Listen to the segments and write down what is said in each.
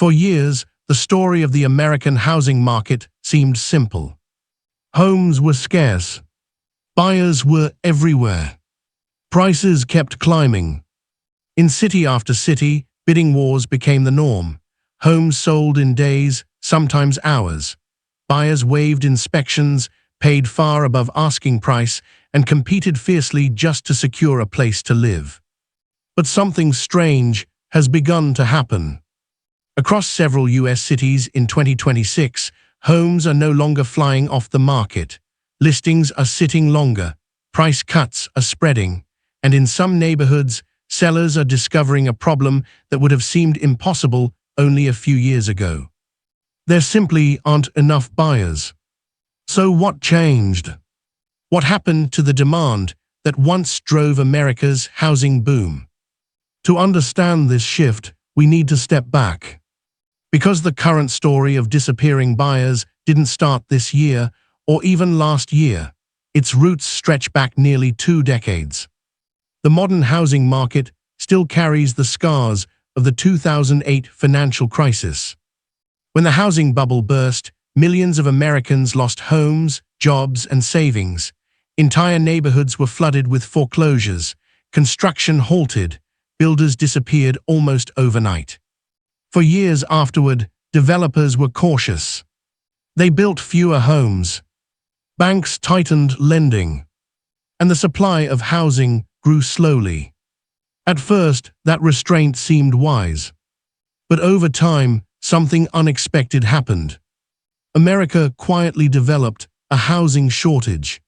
For years, the story of the American housing market seemed simple. Homes were scarce. Buyers were everywhere. Prices kept climbing. In city after city, bidding wars became the norm. Homes sold in days, sometimes hours. Buyers waived inspections, paid far above asking price, and competed fiercely just to secure a place to live. But something strange has begun to happen. Across several U.S. cities in 2026, homes are no longer flying off the market. Listings are sitting longer, price cuts are spreading, and in some neighborhoods, sellers are discovering a problem that would have seemed impossible only a few years ago. There simply aren't enough buyers. So what changed? What happened to the demand that once drove America's housing boom? To understand this shift, we need to step back. Because the current story of disappearing buyers didn't start this year or even last year, its roots stretch back nearly 2 decades. The modern housing market still carries the scars of the 2008 financial crisis. When the housing bubble burst, millions of Americans lost homes, jobs, and savings. Entire neighborhoods were flooded with foreclosures, construction halted, builders disappeared almost overnight. For years afterward, developers were cautious. They built fewer homes. Banks tightened lending, and the supply of housing grew slowly. At first, that restraint seemed wise. But over time, something unexpected happened. America quietly developed a housing shortage.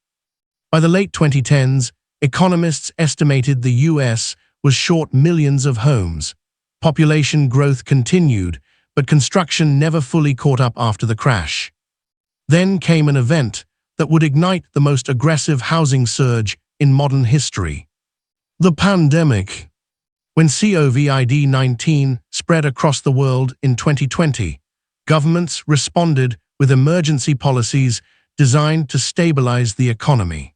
By the late 2010s, economists estimated the U.S. was short millions of homes. Population growth continued, but construction never fully caught up after the crash. Then came an event that would ignite the most aggressive housing surge in modern history. The pandemic. When COVID-19 spread across the world in 2020, governments responded with emergency policies designed to stabilize the economy.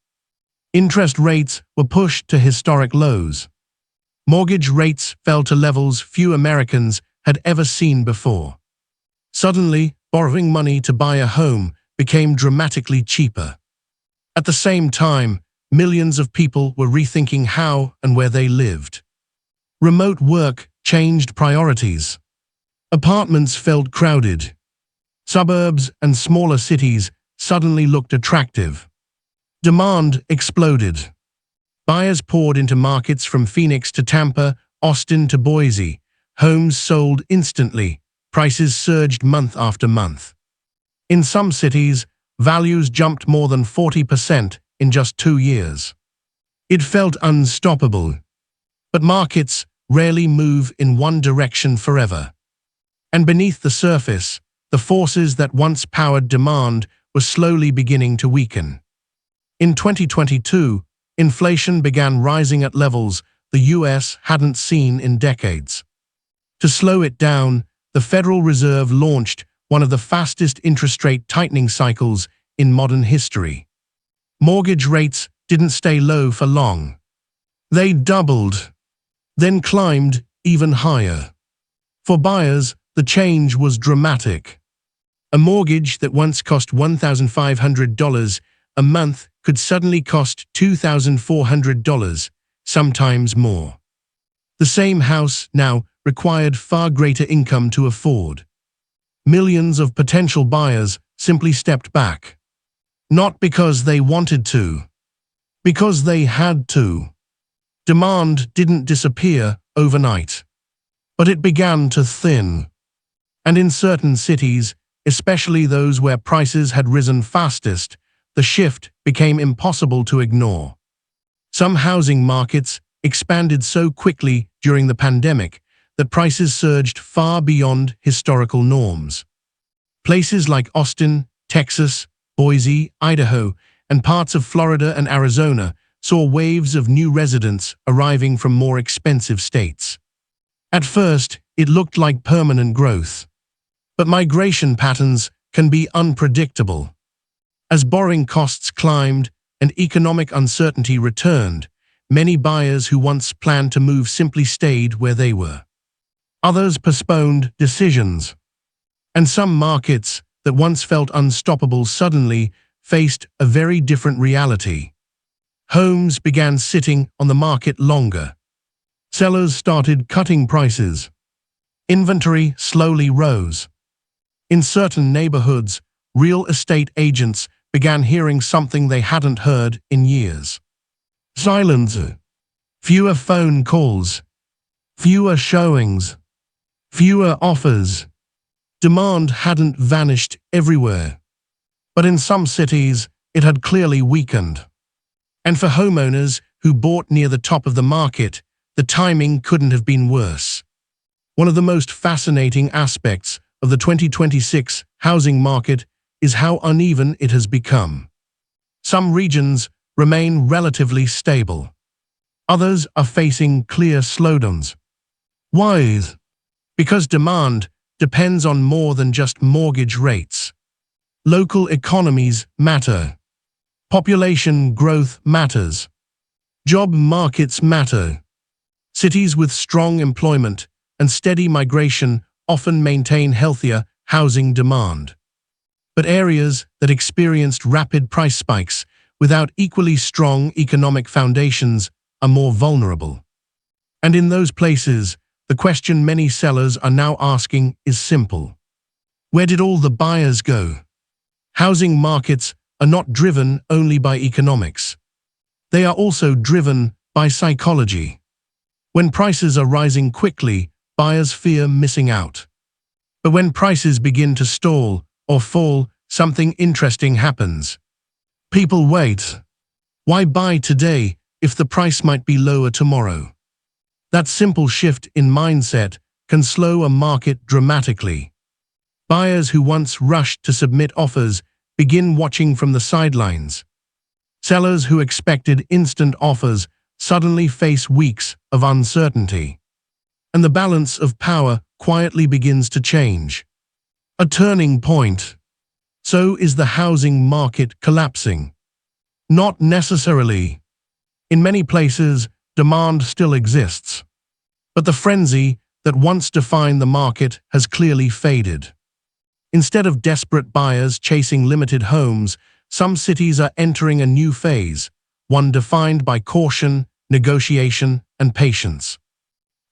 Interest rates were pushed to historic lows. Mortgage rates fell to levels few Americans had ever seen before. Suddenly, borrowing money to buy a home became dramatically cheaper. At the same time, millions of people were rethinking how and where they lived. Remote work changed priorities. Apartments felt crowded. Suburbs and smaller cities suddenly looked attractive. Demand exploded. Buyers poured into markets from Phoenix to Tampa, Austin to Boise. Homes sold instantly. Prices surged month after month. In some cities, values jumped more than 40% in just 2 years. It felt unstoppable. But markets rarely move in one direction forever. And beneath the surface, the forces that once powered demand were slowly beginning to weaken. In 2022, inflation began rising at levels the U.S. hadn't seen in decades. To slow it down, the Federal Reserve launched one of the fastest interest rate tightening cycles in modern history. Mortgage rates didn't stay low for long. They doubled, then climbed even higher. For buyers, the change was dramatic. A mortgage that once cost $1,500 a month could suddenly cost $2,400, sometimes more. The same house now required far greater income to afford. Millions of potential buyers simply stepped back. Not because they wanted to, because they had to. Demand didn't disappear overnight, but it began to thin. And in certain cities, especially those where prices had risen fastest, the shift became impossible to ignore. Some housing markets expanded so quickly during the pandemic that prices surged far beyond historical norms. Places like Austin, Texas, Boise, Idaho, and parts of Florida and Arizona saw waves of new residents arriving from more expensive states. At first, it looked like permanent growth. But migration patterns can be unpredictable. As borrowing costs climbed and economic uncertainty returned, many buyers who once planned to move simply stayed where they were. Others postponed decisions. And some markets that once felt unstoppable suddenly faced a very different reality. Homes began sitting on the market longer. Sellers started cutting prices. Inventory slowly rose. In certain neighborhoods, real estate agents began hearing something they hadn't heard in years. Silence. Fewer phone calls. Fewer showings. Fewer offers. Demand hadn't vanished everywhere, but in some cities it had clearly weakened. And for homeowners who bought near the top of the market, the timing couldn't have been worse. One of the most fascinating aspects of the 2026 housing market is how uneven it has become. Some regions remain relatively stable. Others are facing clear slowdowns. Why? Because demand depends on more than just mortgage rates. Local economies matter. Population growth matters. Job markets matter. Cities with strong employment and steady migration often maintain healthier housing demand. But areas that experienced rapid price spikes without equally strong economic foundations are more vulnerable. And in those places, the question many sellers are now asking is simple. Where did all the buyers go? Housing markets are not driven only by economics. They are also driven by psychology. When prices are rising quickly, buyers fear missing out. But when prices begin to stall or fall, something interesting happens. People wait. Why buy today if the price might be lower tomorrow? That simple shift in mindset can slow a market dramatically. Buyers who once rushed to submit offers begin watching from the sidelines. Sellers who expected instant offers suddenly face weeks of uncertainty. And the balance of power quietly begins to change. A turning point. So is the housing market collapsing? Not necessarily. In many places, demand still exists. But the frenzy that once defined the market has clearly faded. Instead of desperate buyers chasing limited homes, some cities are entering a new phase, one defined by caution, negotiation, and patience.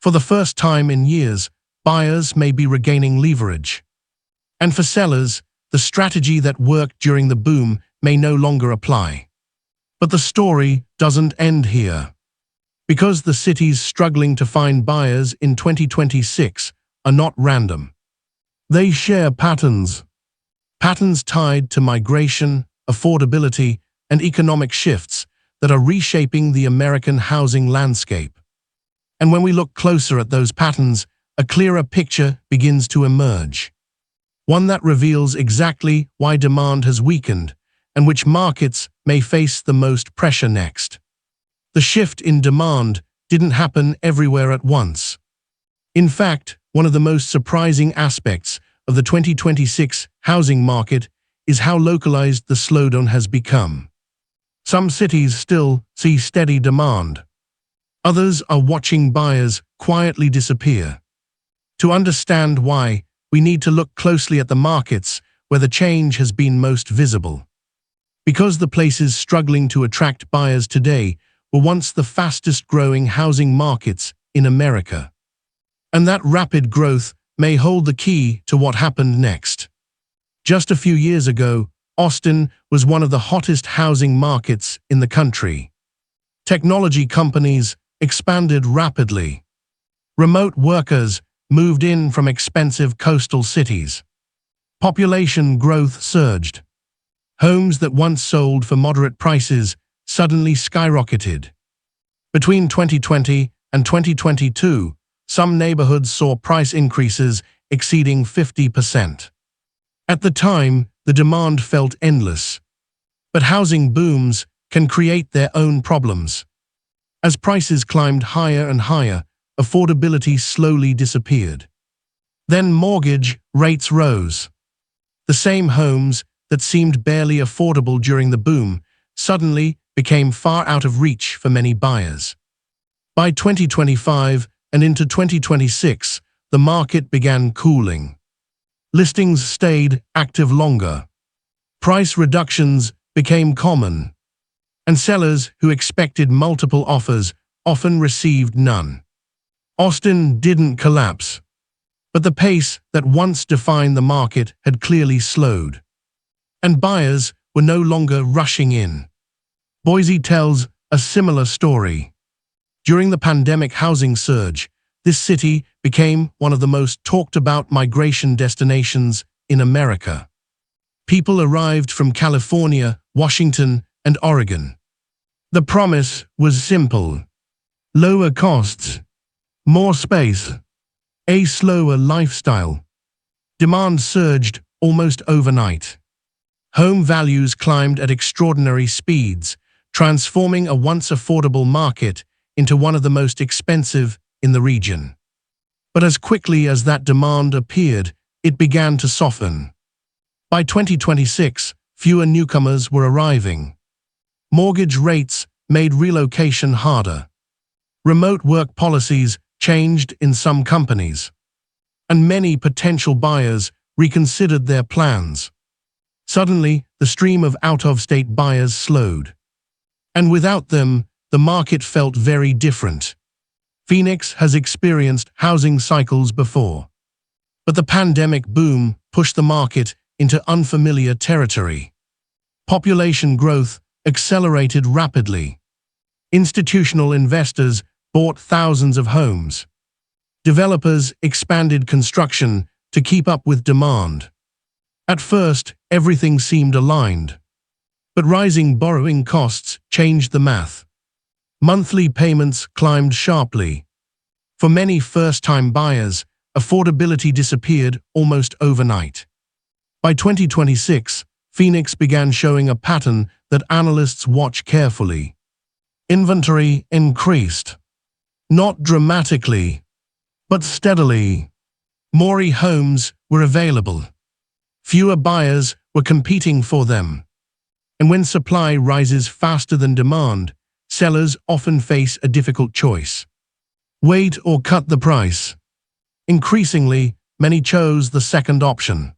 For the first time in years, buyers may be regaining leverage. And for sellers, the strategy that worked during the boom may no longer apply. But the story doesn't end here. Because the cities struggling to find buyers in 2026 are not random. They share patterns. Patterns tied to migration, affordability, and economic shifts that are reshaping the American housing landscape. And when we look closer at those patterns, a clearer picture begins to emerge. One that reveals exactly why demand has weakened and which markets may face the most pressure next. The shift in demand didn't happen everywhere at once. In fact, one of the most surprising aspects of the 2026 housing market is how localized the slowdown has become. Some cities still see steady demand. Others are watching buyers quietly disappear. To understand why, we need to look closely at the markets where the change has been most visible. Because the places struggling to attract buyers today were once the fastest-growing housing markets in America. And that rapid growth may hold the key to what happened next. Just a few years ago, Austin was one of the hottest housing markets in the country. Technology companies expanded rapidly. Remote workers moved in from expensive coastal cities. Population growth surged. Homes that once sold for moderate prices suddenly skyrocketed. Between 2020 and 2022, some neighborhoods saw price increases exceeding 50%. At the time, the demand felt endless. But housing booms can create their own problems. As prices climbed higher and higher, affordability slowly disappeared. Then mortgage rates rose. The same homes that seemed barely affordable during the boom suddenly became far out of reach for many buyers. By 2025 and into 2026, the market began cooling. Listings stayed active longer. Price reductions became common, and sellers who expected multiple offers often received none. Austin didn't collapse, but the pace that once defined the market had clearly slowed, and buyers were no longer rushing in. Boise tells a similar story. During the pandemic housing surge, this city became one of the most talked about migration destinations in America. People arrived from California, Washington, and Oregon. The promise was simple: lower costs, more space, a slower lifestyle. Demand surged almost overnight. Home values climbed at extraordinary speeds, transforming a once affordable market into one of the most expensive in the region. But as quickly as that demand appeared, it began to soften. By 2026, fewer newcomers were arriving. Mortgage rates made relocation harder. Remote work policies changed in some companies, and many potential buyers reconsidered their plans. Suddenly, the stream of out-of-state buyers slowed. And without them, the market felt very different. Phoenix has experienced housing cycles before, but the pandemic boom pushed the market into unfamiliar territory. Population growth accelerated rapidly. Institutional investors bought thousands of homes. Developers expanded construction to keep up with demand. At first, everything seemed aligned, but rising borrowing costs changed the math. Monthly payments climbed sharply. For many first-time buyers, affordability disappeared almost overnight. By 2026, Phoenix began showing a pattern that analysts watch carefully. Inventory increased. Not dramatically, but steadily. More homes were available. Fewer buyers were competing for them. And when supply rises faster than demand, sellers often face a difficult choice: wait or cut the price. Increasingly, many chose the second option.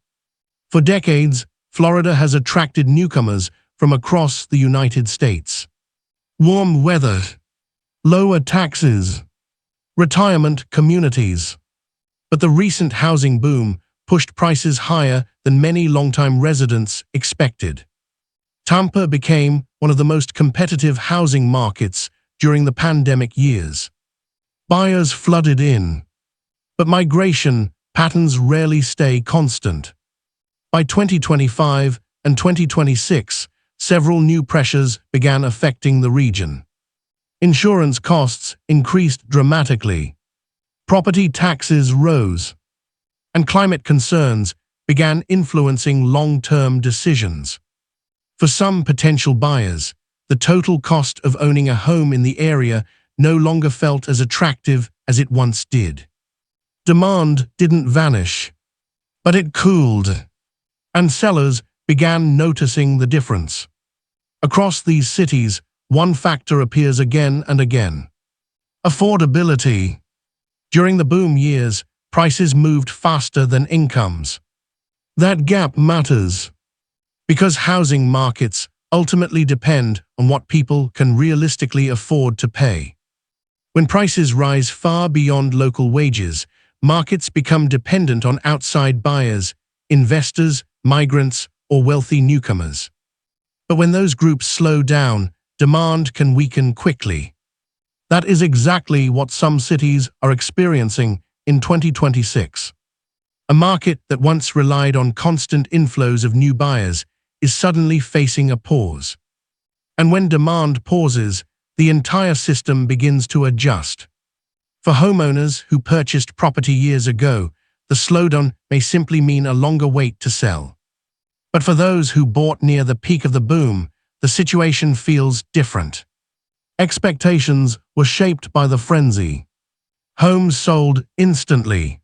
For decades, Florida has attracted newcomers from across the United States. Warm weather, lower taxes, retirement communities. But the recent housing boom pushed prices higher than many longtime residents expected. Tampa became one of the most competitive housing markets during the pandemic years. Buyers flooded in, but migration patterns rarely stay constant. By 2025 and 2026, several new pressures began affecting the region. Insurance costs increased dramatically. Property taxes rose, and climate concerns began influencing long-term decisions. For some potential buyers, the total cost of owning a home in the area no longer felt as attractive as it once did. Demand didn't vanish, but it cooled, and sellers began noticing the difference. Across these cities, one factor appears again and again: affordability. During the boom years, prices moved faster than incomes. That gap matters, because housing markets ultimately depend on what people can realistically afford to pay. When prices rise far beyond local wages, markets become dependent on outside buyers, investors, migrants, or wealthy newcomers. But when those groups slow down, demand can weaken quickly. That is exactly what some cities are experiencing in 2026. A market that once relied on constant inflows of new buyers is suddenly facing a pause. And when demand pauses, the entire system begins to adjust. For homeowners who purchased property years ago, the slowdown may simply mean a longer wait to sell. But for those who bought near the peak of the boom, the situation feels different. Expectations were shaped by the frenzy. Homes sold instantly.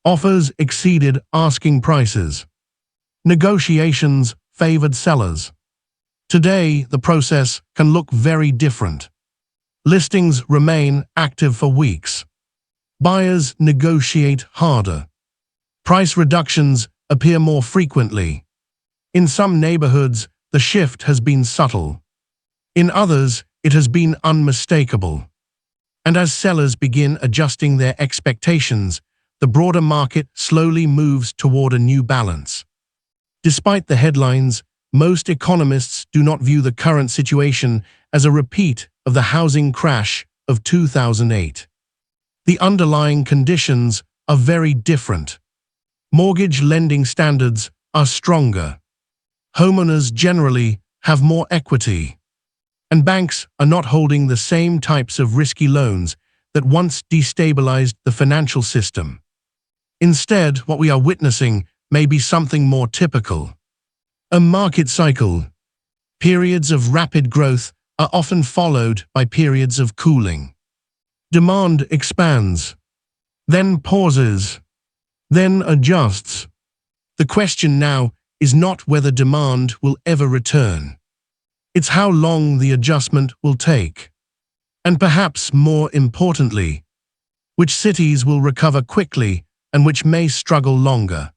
Offers exceeded asking prices. Negotiations favored sellers. Today, the process can look very different. Listings remain active for weeks. Buyers negotiate harder. Price reductions appear more frequently. In some neighborhoods, the shift has been subtle. In others, it has been unmistakable. And as sellers begin adjusting their expectations, the broader market slowly moves toward a new balance. Despite the headlines, most economists do not view the current situation as a repeat of the housing crash of 2008. The underlying conditions are very different. Mortgage lending standards are stronger. Homeowners generally have more equity. And banks are not holding the same types of risky loans that once destabilized the financial system. Instead, what we are witnessing may be something more typical. A market cycle. Periods of rapid growth are often followed by periods of cooling. Demand expands, then pauses, then adjusts. The question now is not whether demand will ever return. It's how long the adjustment will take. And perhaps more importantly, which cities will recover quickly and which may struggle longer.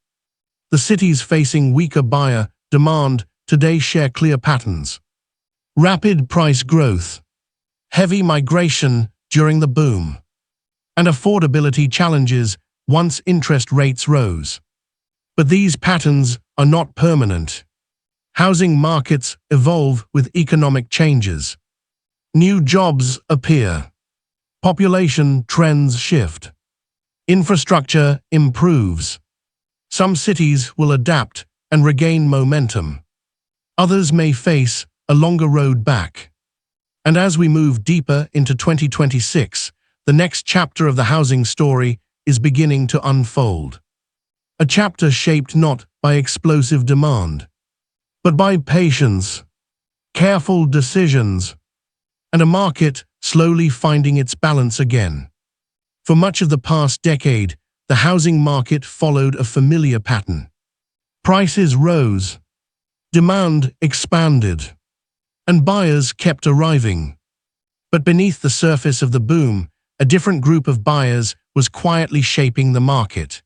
The cities facing weaker buyer demand today share clear patterns. Rapid price growth, heavy migration during the boom, and affordability challenges once interest rates rose. But these patterns are not permanent. Housing markets evolve with economic changes. New jobs appear. Population trends shift. Infrastructure improves. Some cities will adapt and regain momentum. Others may face a longer road back. And as we move deeper into 2026, the next chapter of the housing story is beginning to unfold. A chapter shaped not by explosive demand, but by patience, careful decisions, and a market slowly finding its balance again. For much of the past decade, the housing market followed a familiar pattern. Prices rose, demand expanded, and buyers kept arriving. But beneath the surface of the boom, a different group of buyers was quietly shaping the market.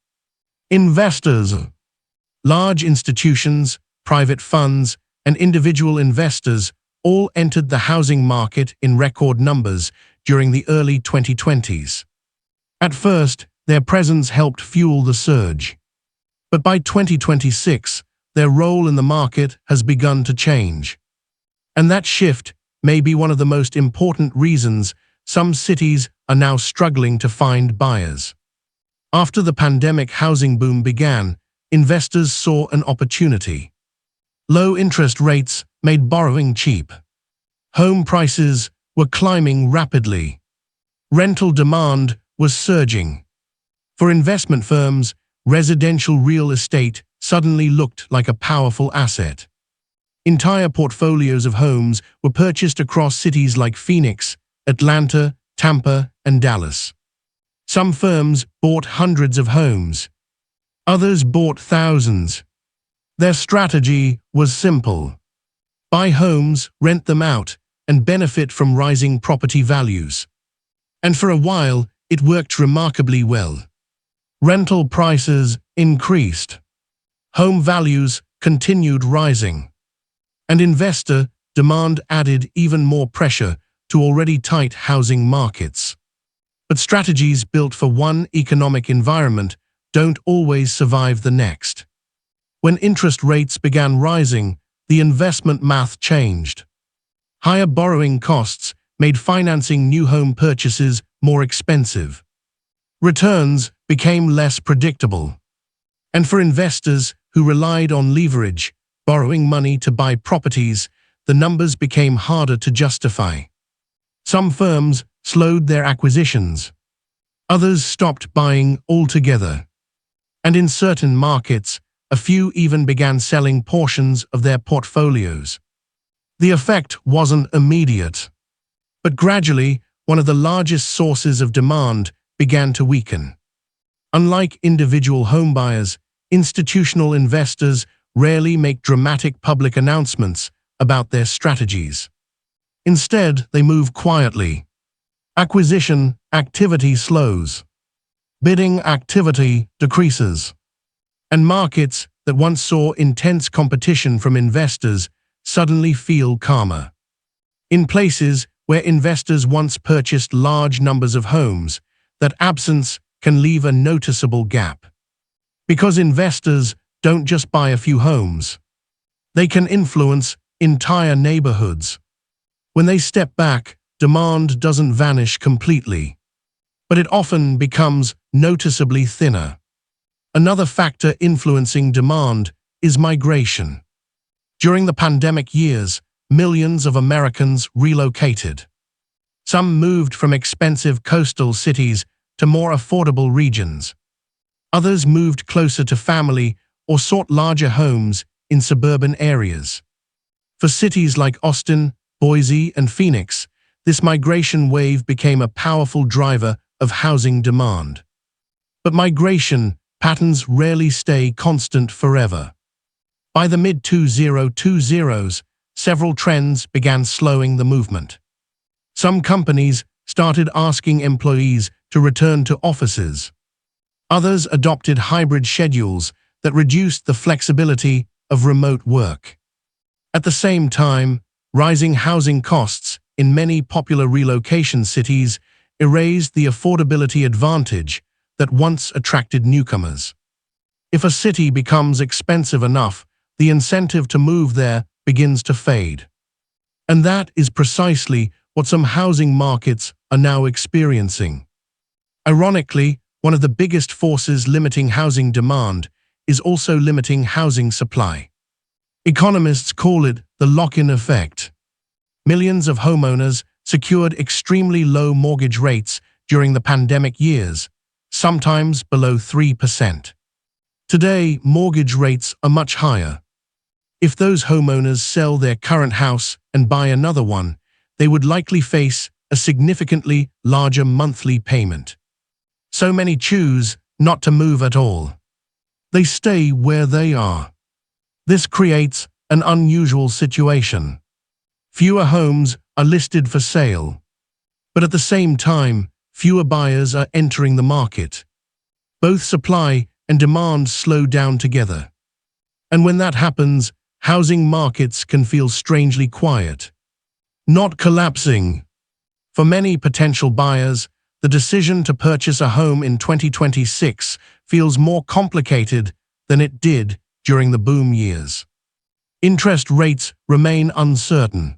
Investors, large institutions, private funds, and individual investors all entered the housing market in record numbers during the early 2020s. At first, their presence helped fuel the surge. But by 2026, their role in the market has begun to change. And that shift may be one of the most important reasons some cities are now struggling to find buyers. After the pandemic housing boom began, investors saw an opportunity. Low interest rates made borrowing cheap. Home prices were climbing rapidly. Rental demand was surging. For investment firms, residential real estate suddenly looked like a powerful asset. Entire portfolios of homes were purchased across cities like Phoenix, Atlanta, Tampa, and Dallas. Some firms bought hundreds of homes. Others bought thousands. Their strategy was simple. Buy homes, rent them out, and benefit from rising property values. And for a while, it worked remarkably well. Rental prices increased. Home values continued rising. And investor demand added even more pressure to already tight housing markets. But strategies built for one economic environment don't always survive the next. When interest rates began rising, the investment math changed. Higher borrowing costs made financing new home purchases more expensive. Returns became less predictable. And for investors who relied on leverage, borrowing money to buy properties, the numbers became harder to justify. Some firms slowed their acquisitions. Others stopped buying altogether. And in certain markets, a few even began selling portions of their portfolios. The effect wasn't immediate. But gradually, one of the largest sources of demand began to weaken. Unlike individual homebuyers, institutional investors rarely make dramatic public announcements about their strategies. Instead, they move quietly. Acquisition activity slows. Bidding activity decreases, and markets that once saw intense competition from investors suddenly feel calmer. In places where investors once purchased large numbers of homes, that absence can leave a noticeable gap. Because investors don't just buy a few homes, they can influence entire neighborhoods. When they step back, demand doesn't vanish completely, but it often becomes noticeably thinner. Another factor influencing demand is migration. During the pandemic years, millions of Americans relocated. Some moved from expensive coastal cities to more affordable regions. Others moved closer to family or sought larger homes in suburban areas. For cities like Austin, Boise, and Phoenix, this migration wave became a powerful driver of housing demand. But migration patterns rarely stay constant forever. By the mid-2020s, several trends began slowing the movement. Some companies started asking employees to return to offices. Others adopted hybrid schedules that reduced the flexibility of remote work. At the same time, rising housing costs in many popular relocation cities erased the affordability advantage that once attracted newcomers. If a city becomes expensive enough, the incentive to move there begins to fade. And that is precisely what some housing markets are now experiencing. Ironically, one of the biggest forces limiting housing demand is also limiting housing supply. Economists call it the lock-in effect. Millions of homeowners secured extremely low mortgage rates during the pandemic years, sometimes below 3%. Today, mortgage rates are much higher. If those homeowners sell their current house and buy another one, they would likely face a significantly larger monthly payment. So many choose not to move at all. They stay where they are. This creates an unusual situation. Fewer homes are listed for sale, but at the same time, fewer buyers are entering the market. Both supply and demand slow down together. And when that happens, housing markets can feel strangely quiet. Not collapsing. For many potential buyers, the decision to purchase a home in 2026 feels more complicated than it did during the boom years. Interest rates remain uncertain.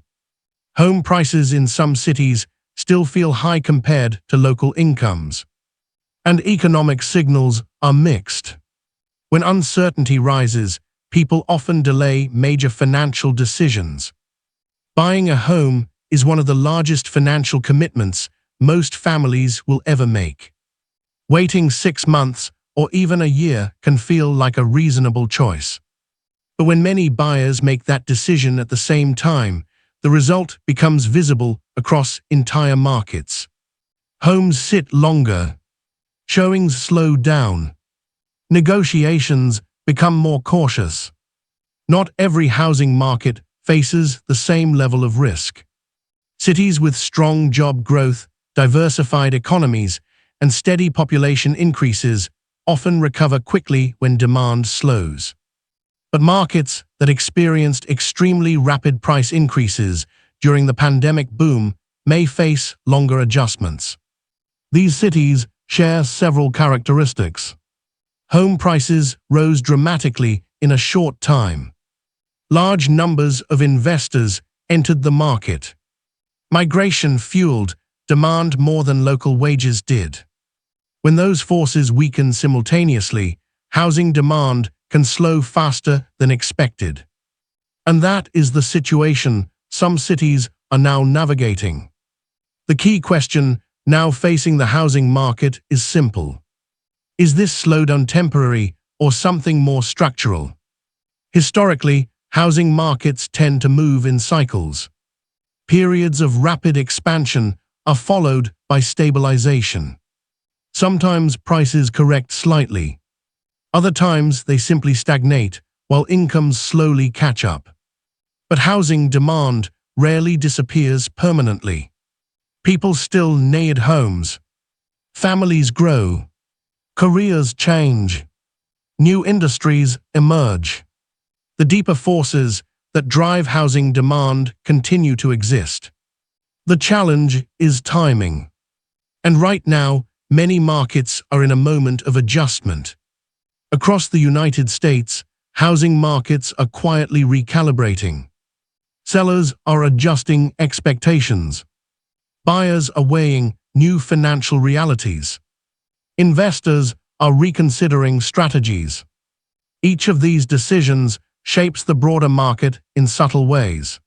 Home prices in some cities still feel high compared to local incomes. And economic signals are mixed. When uncertainty rises, people often delay major financial decisions. Buying a home is one of the largest financial commitments most families will ever make. Waiting 6 months or even a year can feel like a reasonable choice. But when many buyers make that decision at the same time, the result becomes visible across entire markets. Homes sit longer. Showings slow down. Negotiations become more cautious. Not every housing market faces the same level of risk. Cities with strong job growth, diversified economies, and steady population increases often recover quickly when demand slows. But markets that experienced extremely rapid price increases during the pandemic boom may face longer adjustments. These cities share several characteristics. Home prices rose dramatically in a short time. Large numbers of investors entered the market. Migration fueled demand more than local wages did. When those forces weaken simultaneously, housing demand can slow faster than expected. And that is the situation some cities are now navigating. The key question now facing the housing market is simple. Is this slowdown temporary or something more structural? Historically, housing markets tend to move in cycles. Periods of rapid expansion are followed by stabilization. Sometimes prices correct slightly. Other times they simply stagnate while incomes slowly catch up. But housing demand rarely disappears permanently. People still need homes. Families grow. Careers change. New industries emerge. The deeper forces that drive housing demand continue to exist. The challenge is timing. And right now, many markets are in a moment of adjustment. Across the United States, housing markets are quietly recalibrating. Sellers are adjusting expectations. Buyers are weighing new financial realities. Investors are reconsidering strategies. Each of these decisions shapes the broader market in subtle ways.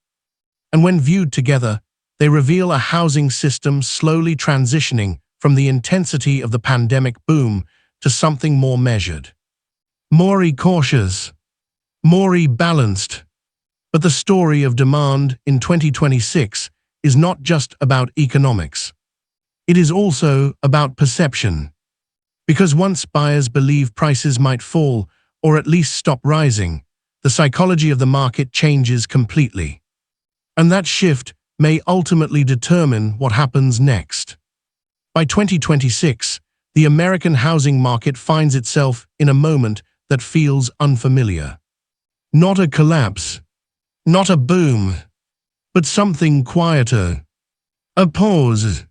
And when viewed together, they reveal a housing system slowly transitioning from the intensity of the pandemic boom to something more measured. More cautious, more balanced. But the story of demand in 2026 is not just about economics. It is also about perception. Because once buyers believe prices might fall or at least stop rising, the psychology of the market changes completely. And that shift may ultimately determine what happens next. By 2026, the American housing market finds itself in a moment that feels unfamiliar. Not a collapse, not a boom, but something quieter. A pause.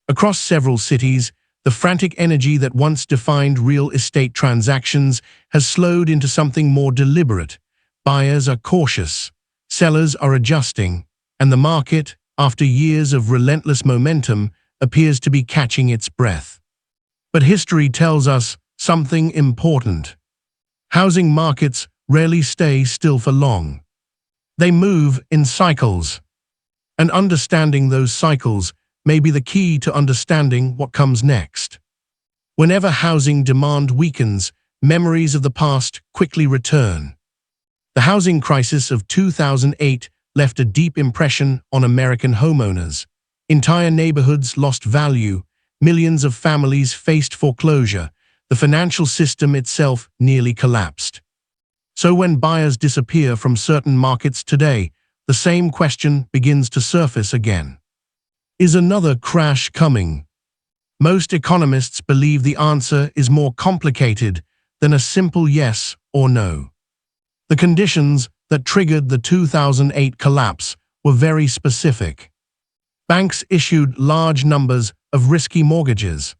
Across several cities, the frantic energy that once defined real estate transactions has slowed into something more deliberate. Buyers are cautious, sellers are adjusting, and the market, after years of relentless momentum, appears to be catching its breath. But history tells us something important. Housing markets rarely stay still for long. They move in cycles. And understanding those cycles may be the key to understanding what comes next. Whenever housing demand weakens, memories of the past quickly return. The housing crisis of 2008 left a deep impression on American homeowners. Entire neighborhoods lost value, millions of families faced foreclosure, the financial system itself nearly collapsed. So when buyers disappear from certain markets today, the same question begins to surface again. Is another crash coming? Most economists believe the answer is more complicated than a simple yes or no. The conditions that triggered the 2008 collapse were very specific. Banks issued large numbers of risky mortgages.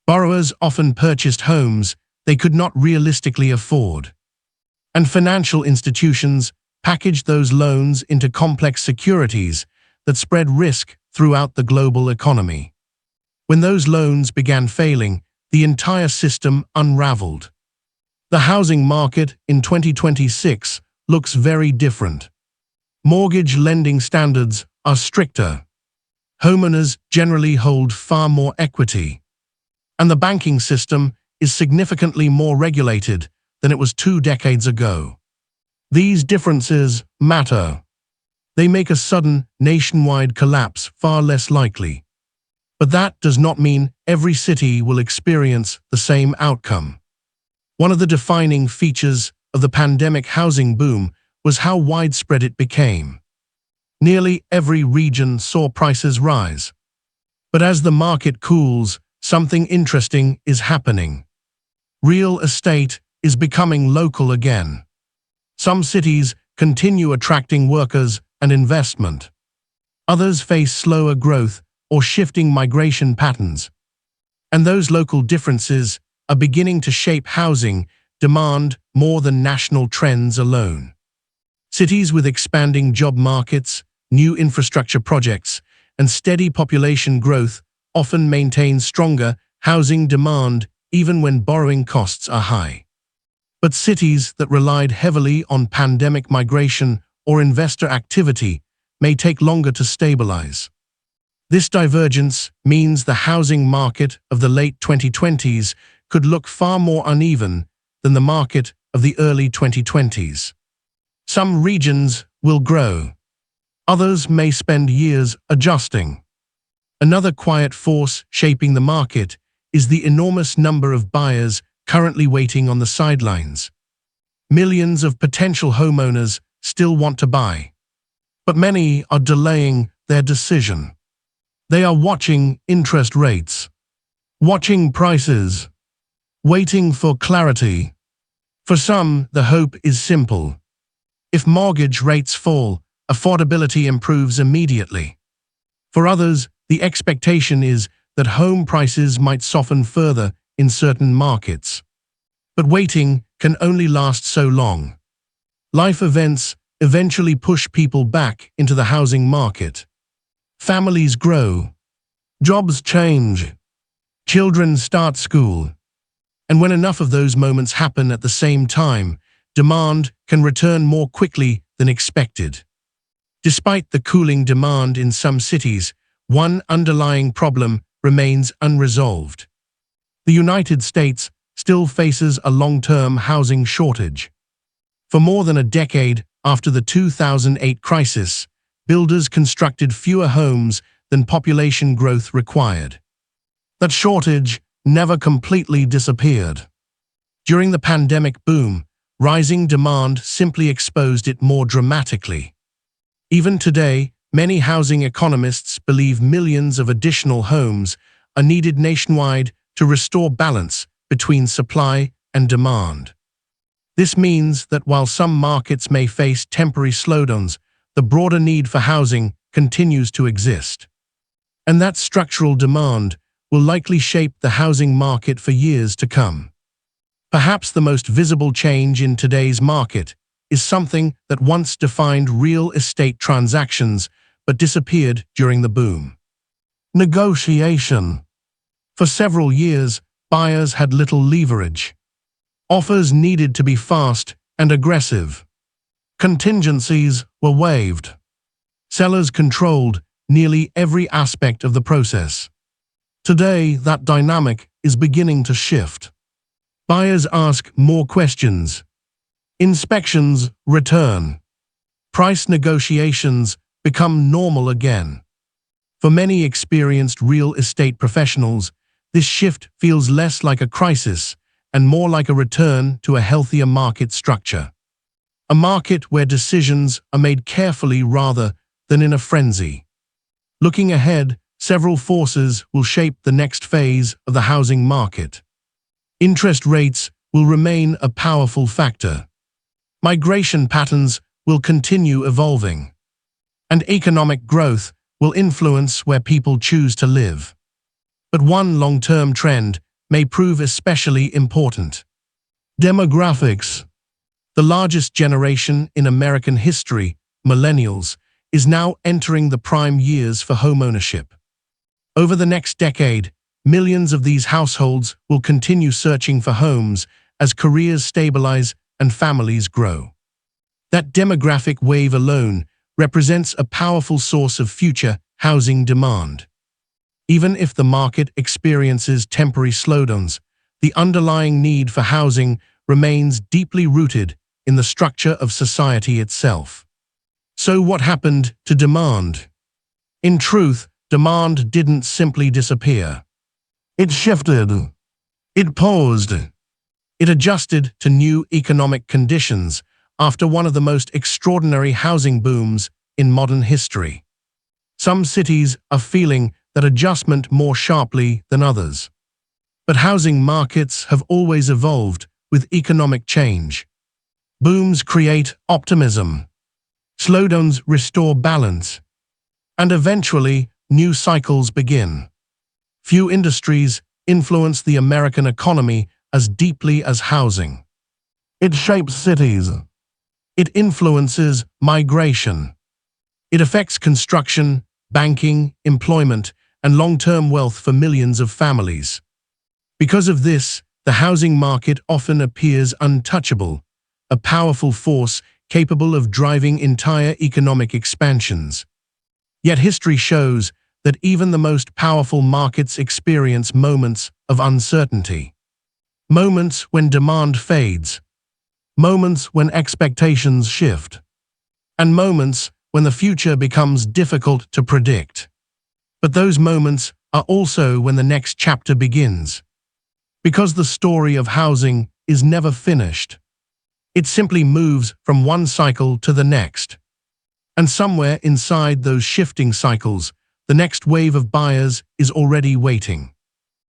Borrowers often purchased homes they could not realistically afford. And financial institutions packaged those loans into complex securities that spread risk throughout the global economy. When those loans began failing, the entire system unraveled. The housing market in 2026 looks very different. Mortgage lending standards are stricter. Homeowners generally hold far more equity. And the banking system is significantly more regulated than it was 2 decades ago. These differences matter. They make a sudden, nationwide collapse far less likely. But that does not mean every city will experience the same outcome. One of the defining features of the pandemic housing boom was how widespread it became. Nearly every region saw prices rise. But as the market cools, something interesting is happening. Real estate is becoming local again. Some cities continue attracting workers and investment. Others face slower growth or shifting migration patterns. And those local differences are beginning to shape housing demand more than national trends alone. Cities with expanding job markets, new infrastructure projects, and steady population growth often maintain stronger housing demand even when borrowing costs are high. But cities that relied heavily on pandemic migration or investor activity may take longer to stabilize. This divergence means the housing market of the late 2020s could look far more uneven than the market of the early 2020s. Some regions will grow. Others may spend years adjusting. Another quiet force shaping the market is the enormous number of buyers currently waiting on the sidelines. Millions of potential homeowners still want to buy, but many are delaying their decision. They are watching interest rates, watching prices, Waiting for clarity. For some, the hope is simple. If mortgage rates fall, affordability improves immediately. For others, the expectation is that home prices might soften further in certain markets. But waiting can only last so long. Life events eventually push people back into the housing market. Families grow. Jobs change. Children start school. And when enough of those moments happen at the same time, demand can return more quickly than expected. Despite the cooling demand in some cities, one underlying problem remains unresolved. The United States still faces a long-term housing shortage. For more than a decade after the 2008 crisis, builders constructed fewer homes than population growth required. That shortage never completely disappeared. During the pandemic boom, rising demand simply exposed it more dramatically. Even today, many housing economists believe millions of additional homes are needed nationwide to restore balance between supply and demand. This means that while some markets may face temporary slowdowns, the broader need for housing continues to exist. And that structural demand will likely shape the housing market for years to come. Perhaps the most visible change in today's market is something that once defined real estate transactions but disappeared during the boom. Negotiation. For several years, buyers had little leverage. Offers needed to be fast and aggressive. Contingencies were waived. Sellers controlled nearly every aspect of the process. Today, that dynamic is beginning to shift. Buyers ask more questions. Inspections return. Price negotiations become normal again. For many experienced real estate professionals, this shift feels less like a crisis and more like a return to a healthier market structure. A market where decisions are made carefully rather than in a frenzy. Looking ahead, several forces will shape the next phase of the housing market. Interest rates will remain a powerful factor. Migration patterns will continue evolving. And economic growth will influence where people choose to live. But one long-term trend may prove especially important. Demographics. The largest generation in American history, millennials, is now entering the prime years for homeownership. Over the next decade, millions of these households will continue searching for homes as careers stabilize and families grow. That demographic wave alone represents a powerful source of future housing demand. Even if the market experiences temporary slowdowns, the underlying need for housing remains deeply rooted in the structure of society itself. So what happened to demand? In truth, demand didn't simply disappear. It shifted. It paused. It adjusted to new economic conditions after one of the most extraordinary housing booms in modern history. Some cities are feeling that adjustment more sharply than others. But housing markets have always evolved with economic change. Booms create optimism. Slowdowns restore balance. And eventually, new cycles begin. Few industries influence the American economy as deeply as housing. It shapes cities. It influences migration. It affects construction, banking, employment, and long-term wealth for millions of families. Because of this, the housing market often appears untouchable, a powerful force capable of driving entire economic expansions. Yet history shows that even the most powerful markets experience moments of uncertainty. Moments when demand fades. Moments when expectations shift. And moments when the future becomes difficult to predict. But those moments are also when the next chapter begins. Because the story of housing is never finished. It simply moves from one cycle to the next. And somewhere inside those shifting cycles, the next wave of buyers is already waiting.